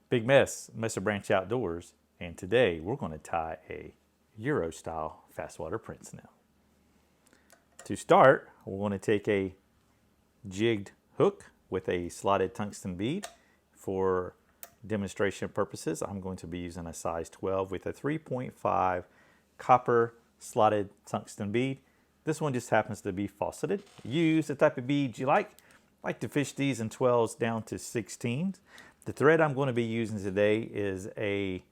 Big Mesa Branch Outdoors, and today we're going to tie a Euro style fast water Prince now. To start, we're going to take a jigged hook with a slotted tungsten bead. For demonstration purposes, I'm going to be using a size 12 with a 3.5 copper slotted tungsten bead. This one just happens to be fauceted. Use the type of beads you like. I like to fish these in 12s down to 16s. The thread I'm going to be using today is a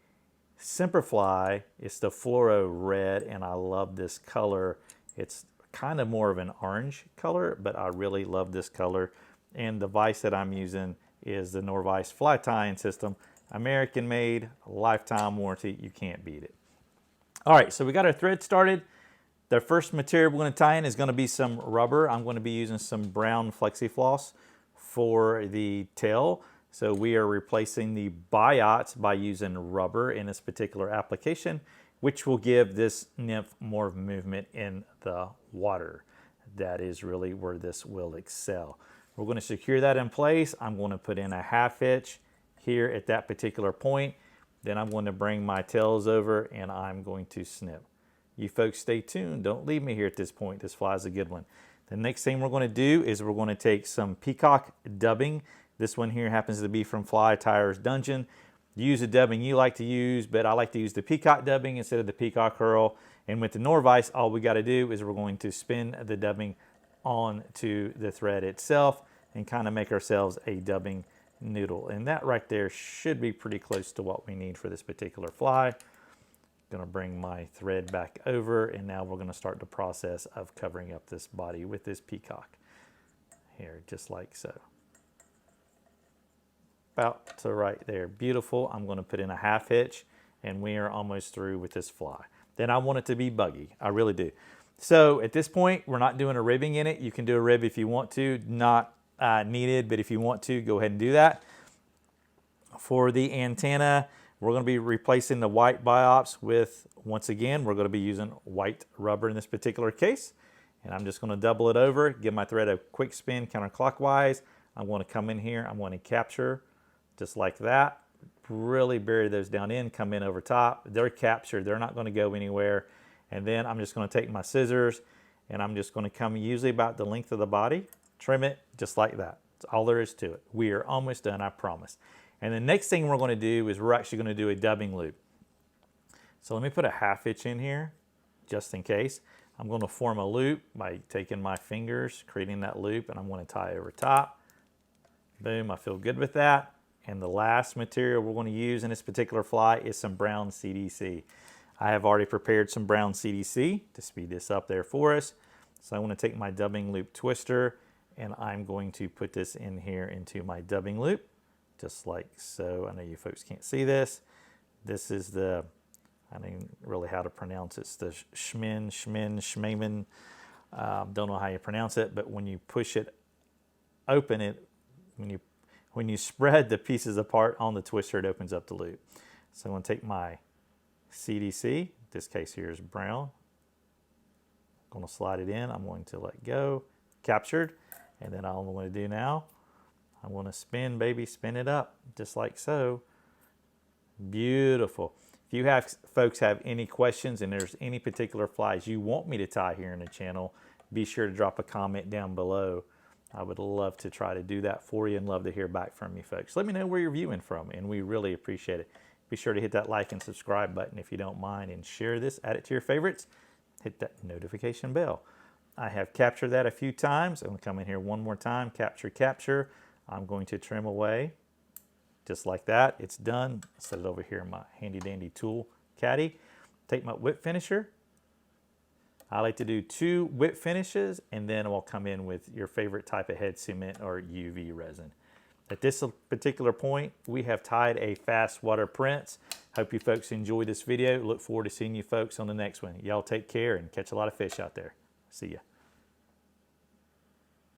Semperfli. It's the fluoro red, and I love this color. It's kind of more of an orange color, but I really love this color. And the vise that I'm using is the Norvise fly tying system. American made, lifetime warranty. You can't beat it. All right, so we got our thread started. The first material we're going to tie in is going to be some rubber. I'm going to be using some brown flexi-floss for the tail. So we are replacing the biots by using rubber in this particular application, which will give this nymph more movement in the water. That is really where this will excel. We're going to secure that in place. I'm going to put in a half hitch here at that particular point. Then I'm going to bring my tails over and I'm going to snip. You folks stay tuned. Don't leave me here at this point. This fly is a good one. The next thing we're going to do is we're going to take some peacock dubbing. This one here happens to be from Fly Tyer's Dungeon. Use the dubbing you like to use, but I like to use the peacock dubbing instead of the peacock curl. And with the Norvise, all we got to do is we're going to spin the dubbing onto the thread itself and kind of make ourselves a dubbing noodle. And that right there should be pretty close to what we need for this particular fly. Going to bring my thread back over, and now we're going to start the process of covering up this body with this peacock. Here, just like so. About to right there. Beautiful. I'm going to put in a half hitch, and we are almost through with this fly. Then I want it to be buggy. I really do. So at this point, we're not doing a ribbing in it. You can do a rib if you want to. Not needed, but if you want to, go ahead and do that. For the antenna, we're going to be replacing the white biops with, once again, we're going to be using white rubber in this particular case. And I'm just going to double it over, give my thread a quick spin counterclockwise. I'm going to come in here, I'm going to capture just like that. Really bury those down in, come in over top. They're captured, they're not going to go anywhere. And then I'm just going to take my scissors and I'm just going to come usually about the length of the body, trim it just like that. That's all there is to it. We are almost done, I promise. And the next thing we're going to do is we're actually going to do a dubbing loop. So let me put a half hitch in here just in case. I'm going to form a loop by taking my fingers, creating that loop, and I'm going to tie over top. Boom, I feel good with that. And the last material we're going to use in this particular fly is some brown CDC. I have already prepared some brown CDC to speed this up there for us. So I want to take my dubbing loop twister and I'm going to put this in here into my dubbing loop, just like so. I know you folks can't see this. This is the, I don't even really how to pronounce it. It's the Schmamen. Don't know how you pronounce it, but when you push it open, when you spread the pieces apart on the twister, it opens up the loop. So I'm going to take my CDC, this case here is brown. I'm going to slide it in. I'm going to let go, captured, and then all I'm going to do now, I'm going to spin, baby, spin it up, just like so. Beautiful. If you folks have any questions and there's any particular flies you want me to tie here in the channel, be sure to drop a comment down below. I would love to try to do that for you and love to hear back from you folks. Let me know where you're viewing from, and we really appreciate it. Be sure to hit that like and subscribe button if you don't mind, and share this, add it to your favorites, hit that notification bell. I have captured that a few times. I'm going to come in here one more time, capture. I'm going to trim away just like that. It's done. Set it over here in my handy dandy tool caddy. Take my whip finisher. I like to do 2 whip finishes, and then I'll come in with your favorite type of head cement or UV resin. At this particular point, we have tied a fast water Prince. Hope you folks enjoyed this video. Look forward to seeing you folks on the next one. Y'all take care and catch a lot of fish out there. See ya.